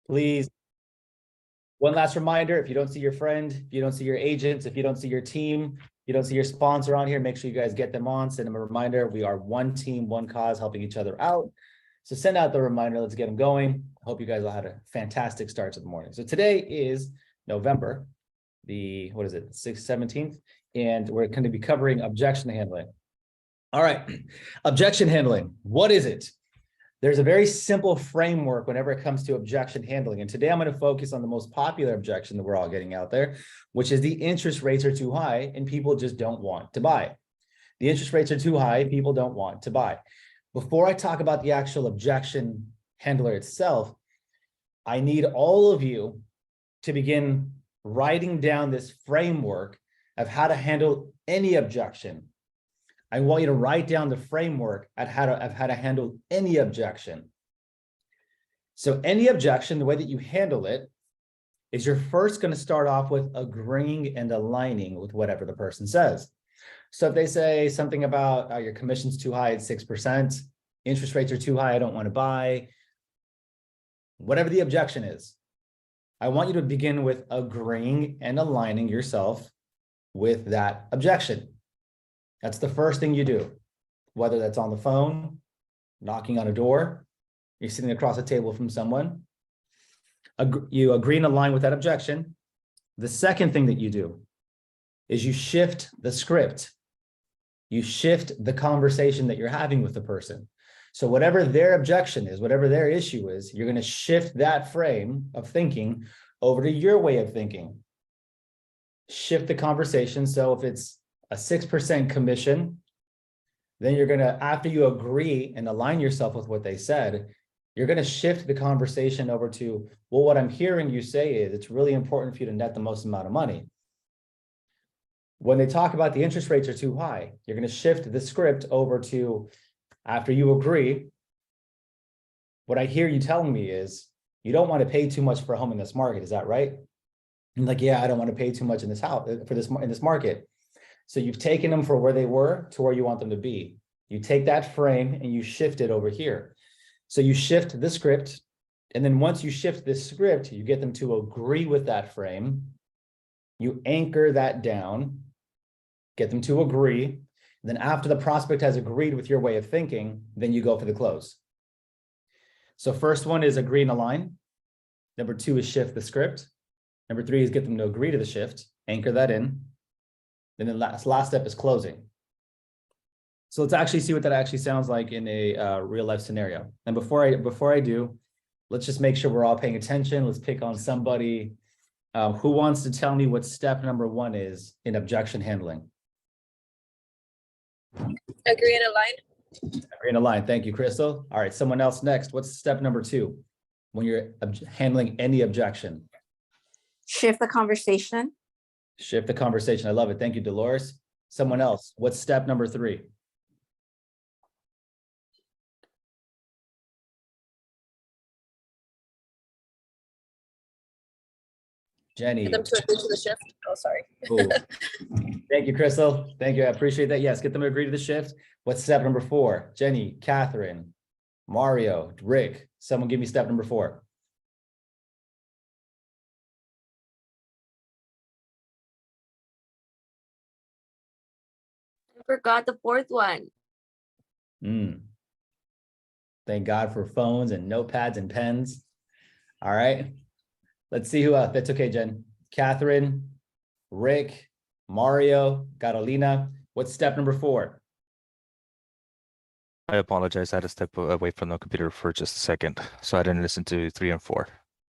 Please. One last reminder, if you don't see your friend, if you don't see your agents, if you don't see your team, you don't see your sponsor on here, make sure you guys get them on, send them a reminder. We are one team, one cause, helping each other out. So send out the reminder, let's get them going. I hope you guys all had a fantastic start to the morning. So today is November, the, 6th, 17th, and we're going to be covering objection handling. All right, objection handling, what is it? There's a very simple framework whenever it comes to objection handling. And today I'm going to focus on the most popular objection that we're all getting out there, which is the interest rates are too high and people just don't want to buy. The interest rates are too high, people don't want to buy. Before I talk about the actual objection handler itself, I need all of you to begin writing down this framework of how to handle any objection. I want you to write down the framework of how to handle any objection. So any objection, the way that you handle it is you're first going to start off with agreeing and aligning with whatever the person says. So if they say something about your commission's too high at 6%, interest rates are too high, I don't want to buy, whatever the objection is, I want you to begin with agreeing and aligning yourself with that objection. That's the first thing you do, whether that's on the phone, knocking on a door, you're sitting across a table from someone, you agree and align with that objection. The second thing that you do is you shift the script. You shift the conversation that you're having with the person. So whatever their objection is, whatever their issue is, you're going to shift that frame of thinking over to your way of thinking. Shift the conversation. So if it's a 6% commission, then you're going to, after you agree and align yourself with what they said, you're going to shift the conversation over to, well, what I'm hearing you say is it's really important for you to net the most amount of money. When they talk about the interest rates are too high, you're going to shift the script over to, after you agree, what I hear you telling me is you don't want to pay too much for a home in this market. Is that right? And like, yeah, I don't want to pay too much in this house for this in this market. So you've taken them from where they were to where you want them to be. You take that frame and you shift it over here. So you shift the script. And then once you shift this script, you get them to agree with that frame. You anchor that down, get them to agree. And then after the prospect has agreed with your way of thinking, then you go for the close. So first one is agree and align. Number two is shift the script. Number three is get them to agree to the shift, anchor that in. Then the last step is closing. So let's actually see what that actually sounds like in a real life scenario. And before I do, let's just make sure we're all paying attention. Let's pick on somebody who wants to tell me what step number one is in objection handling. Agree and align. Agree and align. Thank you, Crystal. All right, someone else next. What's step number two when you're handling any objection? Shift the conversation. Shift the conversation. I love it. Thank you, Dolores. Someone else. What's step number three? Jenny. Get them to agree to the shift. Oh, sorry. Thank you, Crystal. Thank you. I appreciate that. Yes, get them to agree to the shift. What's step number four? Jenny, Catherine, Mario, Rick. Someone give me step number four. Forgot the fourth one. Thank God for phones and notepads and pens. All right. Let's see who else. That's okay, Jen. Catherine, Rick, Mario, Carolina. What's step number four? I apologize. I had to step away from the computer for just a second, so I didn't listen to 3 and 4.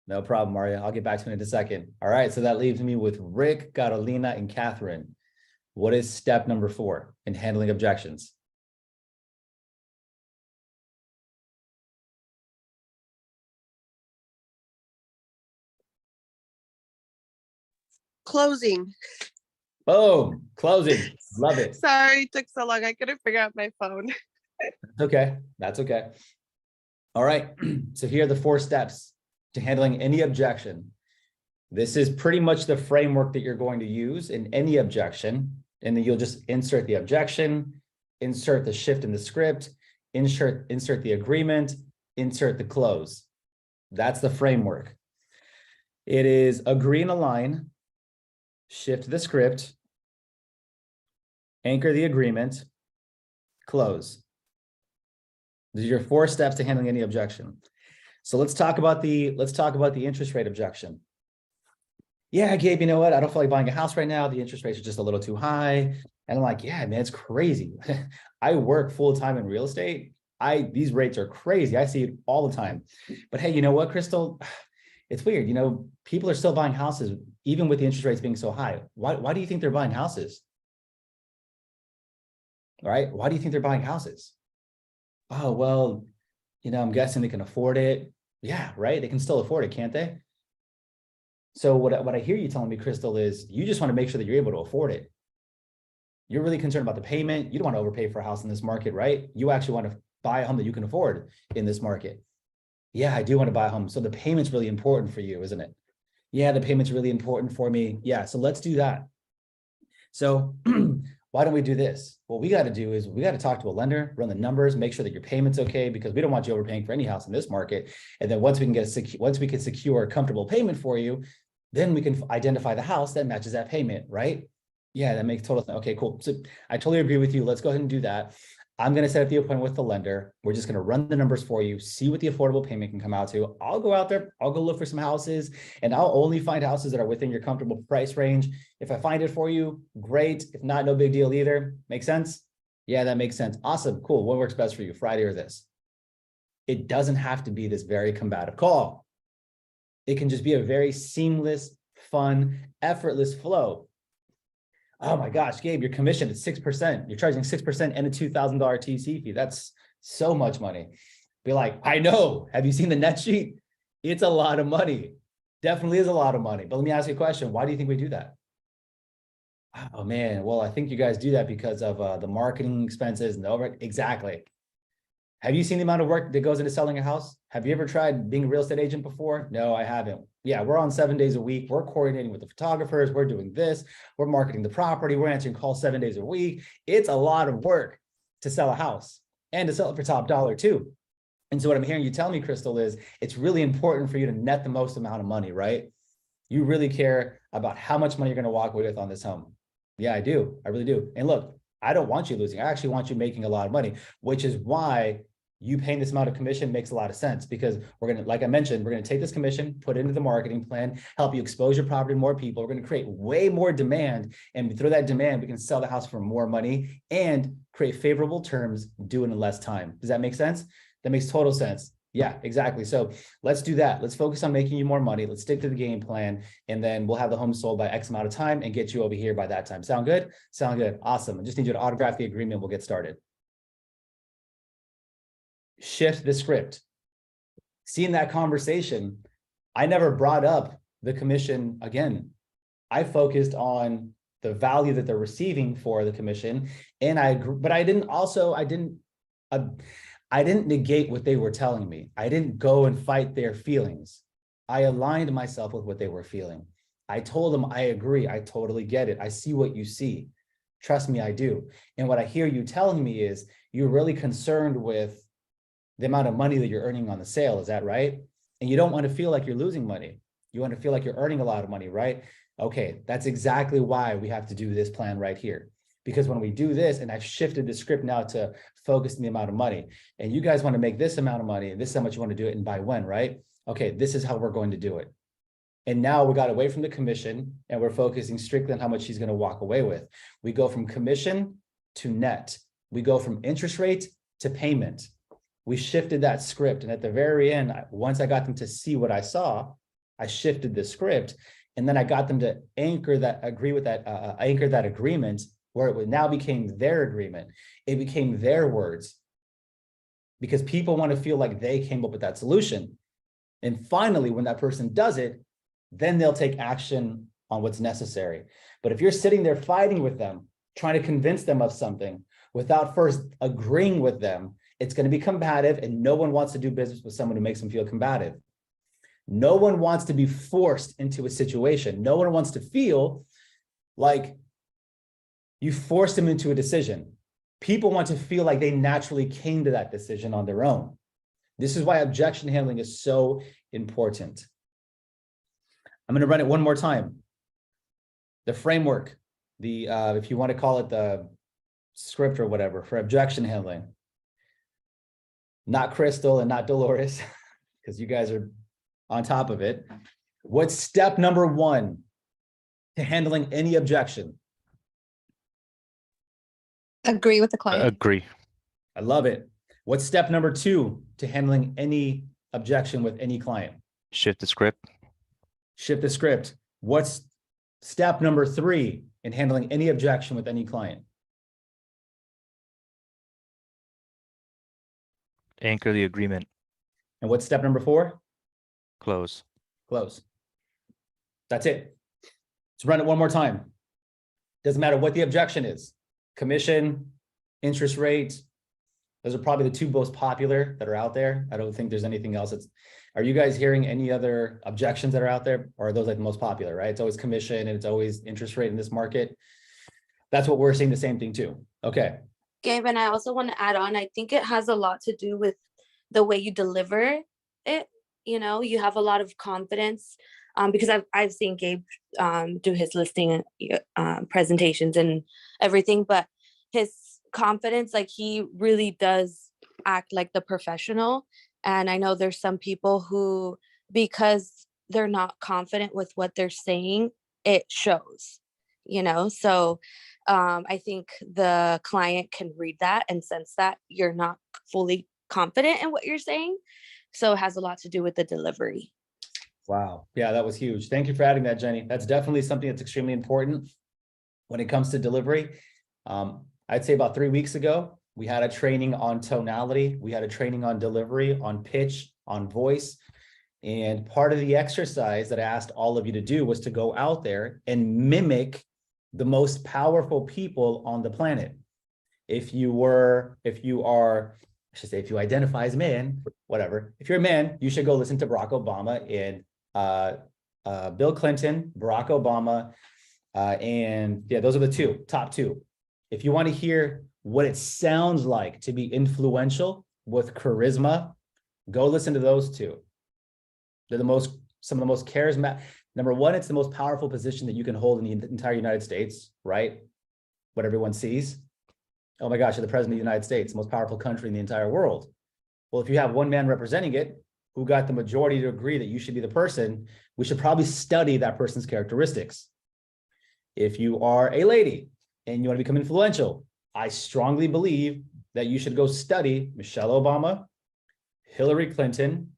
No problem, Mario. I'll get back to it in a second. All right. So that leaves me with Rick, Carolina, and Catherine. What is step number four in handling objections? Closing. Boom, closing. Love it. Sorry, it took so long. I couldn't figure out my phone. Okay, that's okay. All right, so here are the 4 steps to handling any objection. This is pretty much the framework that you're going to use in any objection. And then you'll just insert the objection, insert the shift in the script, insert the agreement, insert the close. That's the framework. It is agree and align, shift the script, anchor the agreement, close. These are your 4 steps to handling any objection. So let's talk about the interest rate objection. Yeah, Gabe, you know what? I don't feel like buying a house right now. The interest rates are just a little too high. And I'm like, yeah, man, it's crazy. I work full time in real estate. These rates are crazy. I see it all the time. But hey, you know what, Crystal? It's weird. You know, people are still buying houses, even with the interest rates being so high. Why do you think they're buying houses? All right. Why do you think they're buying houses? Oh, well, you know, I'm guessing they can afford it. Yeah, right. They can still afford it, can't they? So what I hear you telling me, Crystal, is you just want to make sure that you're able to afford it. You're really concerned about the payment. You don't want to overpay for a house in this market, right? You actually want to buy a home that you can afford in this market. Yeah, I do want to buy a home. So the payment's really important for you, isn't it? Yeah, the payment's really important for me. Yeah, so let's do that. So why don't we do this? What we got to do is we got to talk to a lender, run the numbers, make sure that your payment's okay, because we don't want you overpaying for any house in this market. And then once we can secure a comfortable payment for you, then we can identify the house that matches that payment, right? Yeah, that makes total sense. Okay, cool. So I totally agree with you. Let's go ahead and do that. I'm going to set up the appointment with the lender. We're just going to run the numbers for you, see what the affordable payment can come out to. I'll go out there, I'll go look for some houses, and I'll only find houses that are within your comfortable price range. If I find it for you, great. If not, no big deal either. Make sense? Yeah, that makes sense. Awesome. Cool. What works best for you, Friday or this? It doesn't have to be this very combative call. It can just be a very seamless, fun, effortless flow. Oh my gosh, Gabe, your commission is 6%. You're charging 6% and a $2,000 TC fee. That's so much money. Be like, I know. Have you seen the net sheet? It's a lot of money. Definitely is a lot of money. But let me ask you a question. Why do you think we do that? Oh man, well, I think you guys do that because of the marketing expenses and the overhead. Exactly. Have you seen the amount of work that goes into selling a house? Have you ever tried being a real estate agent before? No, I haven't. Yeah, we're on 7 days a week. We're coordinating with the photographers. We're doing this. We're marketing the property. We're answering calls 7 days a week. It's a lot of work to sell a house and to sell it for top dollar too. And so what I'm hearing you tell me, Crystal, is it's really important for you to net the most amount of money, right? You really care about how much money you're going to walk away with on this home. Yeah, I do. I really do. And look, I don't want you losing. I actually want you making a lot of money, which is why you paying this amount of commission makes a lot of sense, because we're going to, like I mentioned, we're going to take this commission, put it into the marketing plan, help you expose your property to more people. We're going to create way more demand, and through that demand, we can sell the house for more money and create favorable terms, do it in less time. Does that make sense? That makes total sense. Yeah, exactly. So let's do that. Let's focus on making you more money. Let's stick to the game plan, and then we'll have the home sold by X amount of time and get you over here by that time. Sound good? Sound good. Awesome. I just need you to autograph the agreement. We'll get started. Shift the script. Seeing that conversation, I never brought up the commission again. I focused on the value that they're receiving for the commission, and I didn't negate what they were telling me. I didn't go and fight their feelings. I aligned myself with what they were feeling. I told them, I agree. I totally get it. I see what you see. Trust me, I do. And what I hear you telling me is you're really concerned with the amount of money that you're earning on the sale. Is that right? And you don't want to feel like you're losing money. You want to feel like you're earning a lot of money, right? Okay, that's exactly why we have to do this plan right here. Because when we do this, and I've shifted the script now to focus on the amount of money, and you guys want to make this amount of money, and this is how much you want to do it and by when, right? Okay, this is how we're going to do it. And now we got away from the commission, and we're focusing strictly on how much she's going to walk away with. We go from commission to net. We go from interest rate to payment. We shifted that script. And at the very end, once I got them to see what I saw, I shifted the script, and then I got them to anchor that agreement, where it now became their agreement. It became their words, because people want to feel like they came up with that solution. And finally, when that person does it, then they'll take action on what's necessary. But if you're sitting there fighting with them, trying to convince them of something without first agreeing with them, it's going to be combative, and no one wants to do business with someone who makes them feel combative. No one wants to be forced into a situation. No one wants to feel like you forced them into a decision. People want to feel like they naturally came to that decision on their own. This is why objection handling is so important. I'm going to run it one more time. The framework, the if you want to call it the script or whatever for objection handling. Not Crystal and not Dolores, because you guys are on top of it. What's step number one to handling any objection? Agree with the client. Agree. I love it. What's step number two to handling any objection with any client? Shift the script. Shift the script. What's step number three in handling any objection with any client? Anchor the agreement. And what's step number four? Close. Close. That's it. Let's run it one more time. Doesn't matter what the objection is. Commission, interest rate. Those are probably the two most popular that are out there. I don't think there's anything else. Are you guys hearing any other objections that are out there? Or are those like the most popular, right? It's always commission and it's always interest rate in this market. That's what we're seeing, the same thing too. Okay. Gabe, and I also want to add on, I think it has a lot to do with the way you deliver it. You know, you have a lot of confidence because I've seen Gabe do his listing presentations and everything, but his confidence, like he really does act like the professional. And I know there's some people who, because they're not confident with what they're saying, it shows, you know? So I think the client can read that and sense that you're not fully confident in what you're saying. So it has a lot to do with the delivery. Wow. Yeah, that was huge. Thank you for adding that, Jenny. That's definitely something that's extremely important when it comes to delivery. I'd say about 3 weeks ago, we had a training on tonality. We had a training on delivery, on pitch, on voice. And part of the exercise that I asked all of you to do was to go out there and mimic the most powerful people on the planet. If you identify as a man, whatever, if you're a man, you should go listen to Barack Obama and Bill Clinton, Barack Obama, and yeah, those are the top two. If you want to hear what it sounds like to be influential with charisma, go listen to those two. They're some of the most charismatic. Number one, it's the most powerful position that you can hold in the entire United States, right? What everyone sees. Oh my gosh, you're the president of the United States, the most powerful country in the entire world. Well, if you have one man representing it, who got the majority to agree that you should be the person, we should probably study that person's characteristics. If you are a lady and you want to become influential, I strongly believe that you should go study Michelle Obama, Hillary Clinton,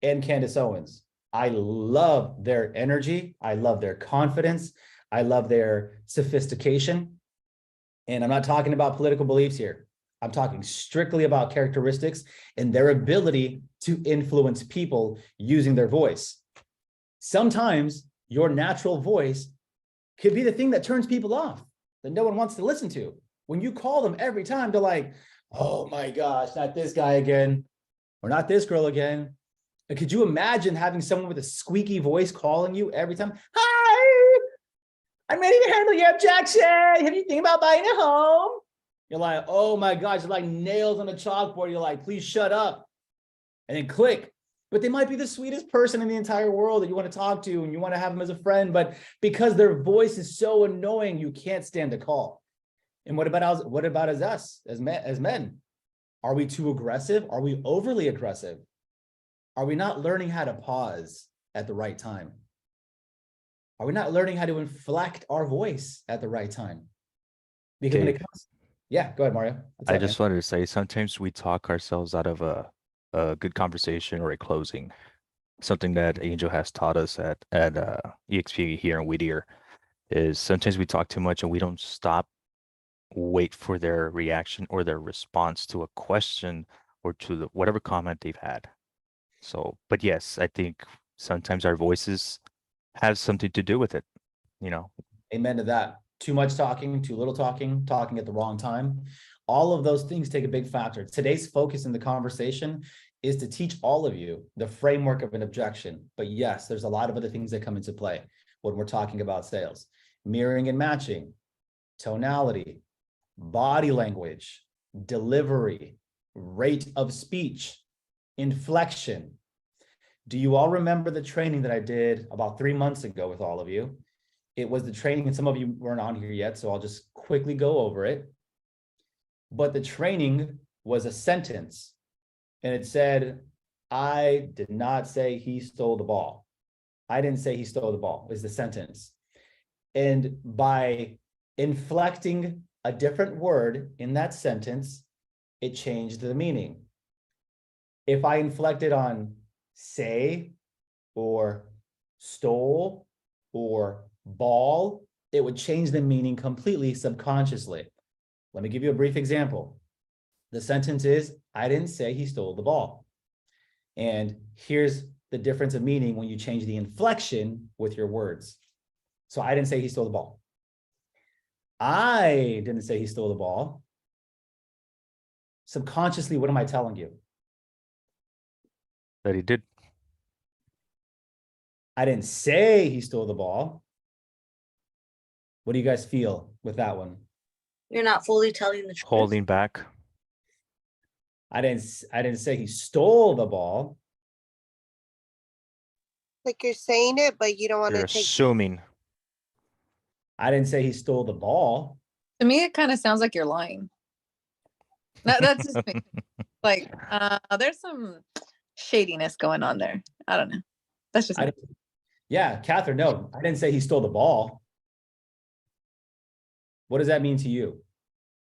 and Candace Owens. I love their energy. I love their confidence. I love their sophistication. And I'm not talking about political beliefs here. I'm talking strictly about characteristics and their ability to influence people using their voice. Sometimes your natural voice could be the thing that turns people off, that no one wants to listen to. When you call them every time, they're like, oh my gosh, not this guy again, or not this girl again. And could you imagine having someone with a squeaky voice calling you every time? Hi, I'm ready to handle your objection. Have you think about buying a home? You're like, oh my gosh, you're like nails on a chalkboard. You're like, please shut up. And then click. But they might be the sweetest person in the entire world that you want to talk to and you want to have them as a friend. But because their voice is so annoying, you can't stand the call. And what about us as men? Are we too aggressive? Are we overly aggressive? Are we not learning how to pause at the right time? Are we not learning how to inflect our voice at the right time? Because when it comes, yeah, go ahead, Mario. I just wanted to say, sometimes we talk ourselves out of a good conversation or a closing. Something that Angel has taught us at EXP here in Whittier is sometimes we talk too much and we don't wait for their reaction or their response to a question or to whatever comment they've had. So, but yes, I think sometimes our voices have something to do with it, you know. Amen to that. Too much talking, too little talking, talking at the wrong time. All of those things take a big factor. Today's focus in the conversation is to teach all of you the framework of an objection. But yes, there's a lot of other things that come into play when we're talking about sales. Mirroring and matching, tonality, body language, delivery, rate of speech, inflection. Do you all remember the training that I did about 3 months ago with all of you? It was the training, and some of you weren't on here yet, so I'll just quickly go over it. But the training was a sentence, and it said, I did not say he stole the ball. I didn't say he stole the ball, is the sentence. And by inflecting a different word in that sentence, it changed the meaning. If I inflected on say or stole or ball, it would change the meaning completely subconsciously. Let me give you a brief example. The sentence is, I didn't say he stole the ball. And here's the difference of meaning when you change the inflection with your words. So I didn't say he stole the ball. I didn't say he stole the ball. Subconsciously, what am I telling you? That he did. I didn't say he stole the ball. What do you guys feel with that one? You're not fully telling the truth. Holding back. I didn't say he stole the ball. Like you're saying it, but you don't want You're to take. assuming. I didn't say he stole the ball. To me, it kind of sounds like you're lying. That's just me. Like, there's some shadiness going on there. I don't know. That's just me. Yeah, Catherine, no, I didn't say he stole the ball. What does that mean to you?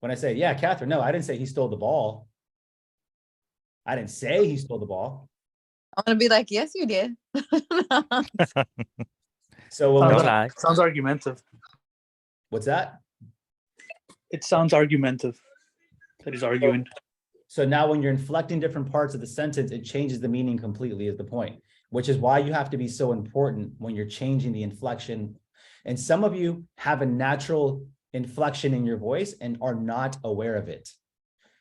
When I say, yeah, Catherine, no, I didn't say he stole the ball. I didn't say he stole the ball. I'm gonna be like, yes, you did. So when Don't we- lie. Sounds argumentative. what's that? It sounds argumentative that he's arguing. So now when you're inflecting different parts of the sentence, it changes the meaning completely is the point, which is why you have to be so important when you're changing the inflection. And some of you have a natural inflection in your voice and are not aware of it.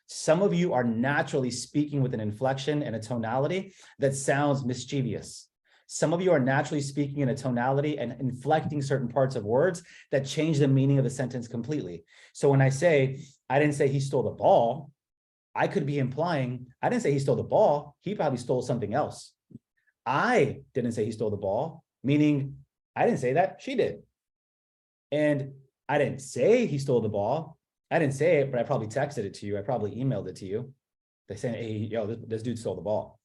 Some of you are naturally speaking with an inflection and a tonality that sounds mischievous. Some of you are naturally speaking in a tonality and inflecting certain parts of words that change the meaning of the sentence completely. So when I say, I didn't say he stole the ball, I could be implying, I didn't say he stole the ball. He probably stole something else. I didn't say he stole the ball, meaning I didn't say that, she did. And I didn't say he stole the ball. I didn't say it, but I probably texted it to you. I probably emailed it to you. They saying, hey, yo, this dude stole the ball.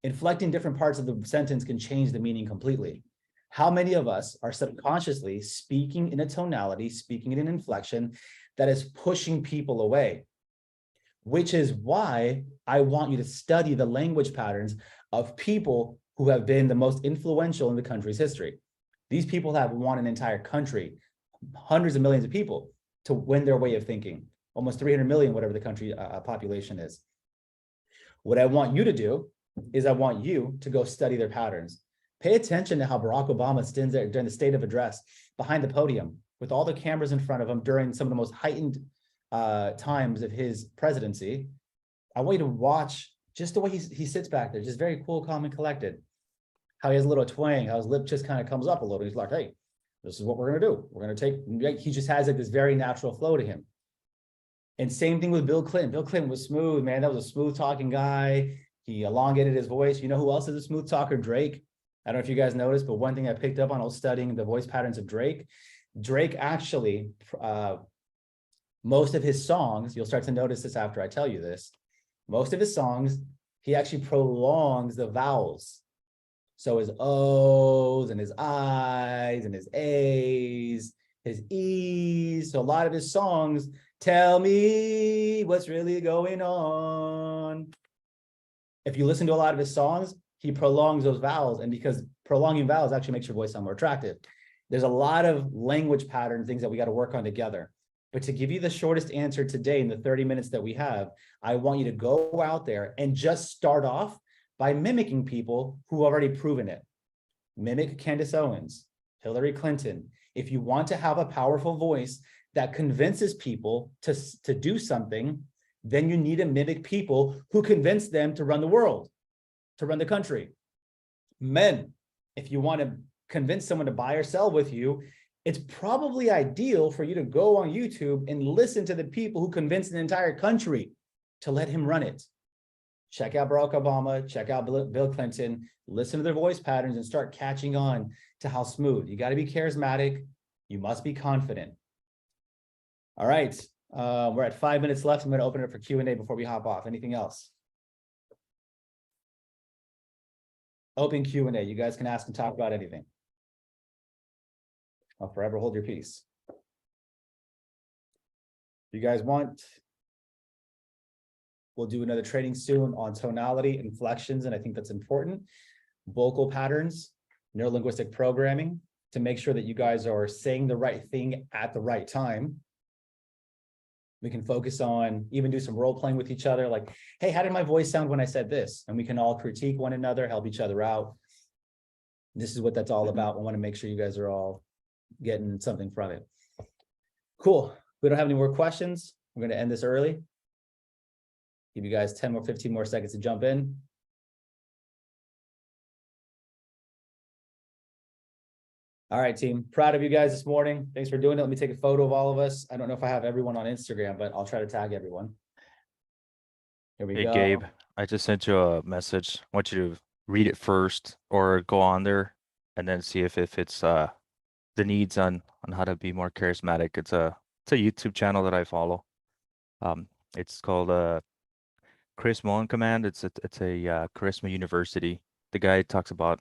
Inflecting different parts of the sentence can change the meaning completely. How many of us are subconsciously speaking in a tonality, speaking in an inflection that is pushing people away? Which is why I want you to study the language patterns of people who have been the most influential in the country's history. These people have won an entire country, hundreds of millions of people to win their way of thinking, almost 300 million, whatever the country population is. What I want you to do is I want you to go study their patterns. Pay attention to how Barack Obama stands there during the State of Address behind the podium with all the cameras in front of him during some of the most heightened times of his presidency. I want you to watch just the way he sits back there, just very cool, calm, and collected. How he has a little twang, how his lip just kind of comes up a little. He's like, hey, this is what we're going to do. We're going to take, he just has like this very natural flow to him. And same thing with Bill Clinton. Bill Clinton was smooth, man. That was a smooth talking guy. He elongated his voice. You know who else is a smooth talker? Drake. I don't know if you guys noticed, but one thing I picked up on, I was studying the voice patterns of Drake. Drake actually, most of his songs, you'll start to notice this after I tell you this, most of his songs, he actually prolongs the vowels. So his O's and his I's and his A's, his E's. So a lot of his songs, tell me what's really going on. If you listen to a lot of his songs, he prolongs those vowels. And because prolonging vowels actually makes your voice sound more attractive. There's a lot of language pattern things that we got to work on together. But to give you the shortest answer today in the 30 minutes that we have, I want you to go out there and just start off by mimicking people who already proven it. Mimic Candace Owens, Hillary Clinton. If you want to have a powerful voice that convinces people to do something, then you need to mimic people who convince them to run the world, to run the country. Men, if you want to convince someone to buy or sell with you, it's probably ideal for you to go on YouTube and listen to the people who convinced an entire country to let him run it. check out Barack Obama, check out Bill Clinton, listen to their voice patterns and start catching on to how smooth. You got to be charismatic. You must be confident. All right. We're at 5 minutes left. I'm going to open it for Q&A before we hop off. Anything else? Open Q&A. You guys can ask and talk about anything. I'll forever hold your peace. If you guys want, we'll do another training soon on tonality, inflections, and I think that's important. Vocal patterns, neurolinguistic programming, to make sure that you guys are saying the right thing at the right time. We can focus on, even do some role playing with each other, like, hey, how did my voice sound when I said this? And we can all critique one another, help each other out. This is what that's all about. I want to make sure you guys are all getting something from it. Cool. We don't have any more questions. We're going to end this early. Give you guys 10 more, 15 more seconds to jump in. All right, team. Proud of you guys this morning. Thanks for doing it. Let me take a photo of all of us. I don't know if I have everyone on Instagram, but I'll try to tag everyone. Here we Hey, go. Gabe, I just sent you a message. I want you to read it first or go on there and then see if it's the needs on how to be more charismatic. It's a YouTube channel that I follow. It's called Charisma on Command. It's a Charisma University. The guy talks about,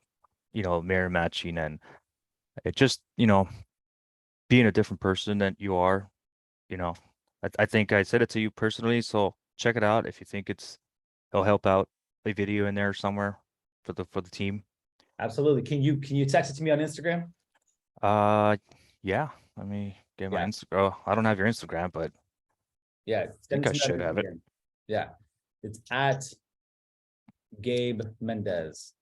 mirror matching and it just, being a different person than you are. I think I said it to you personally, so check it out if you think it'll help out. A video in there somewhere for the team. Absolutely. Can you text it to me on Instagram? Yeah. Let me get my Yeah. Instagram. Oh, I don't have your Instagram, but Yeah. think I should have it. Yeah. It's at Gabe Mendez.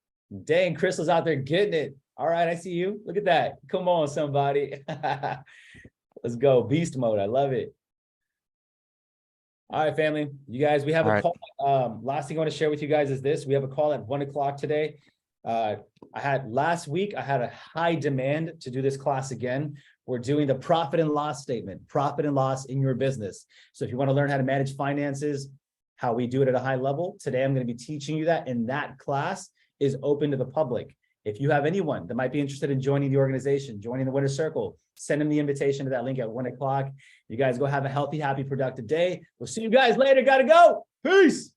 Dang, Crystal's out there getting it. All right, I see you. Look at that. Come on, somebody. Let's go. Beast mode. I love it. All right, family. You guys, we have All a right. call. Last thing I want to share with you guys is this. We have a call at 1 o'clock today. Last week, I had a high demand to do this class again. We're doing the profit and loss statement, profit and loss in your business. So if you want to learn how to manage finances, how we do it at a high level, today I'm going to be teaching you that, and that class is open to the public. If you have anyone that might be interested in joining the organization, joining the Winner's Circle, send them the invitation to that link at 1 o'clock. You guys go have a healthy, happy, productive day. We'll see you guys later. Gotta go. Peace.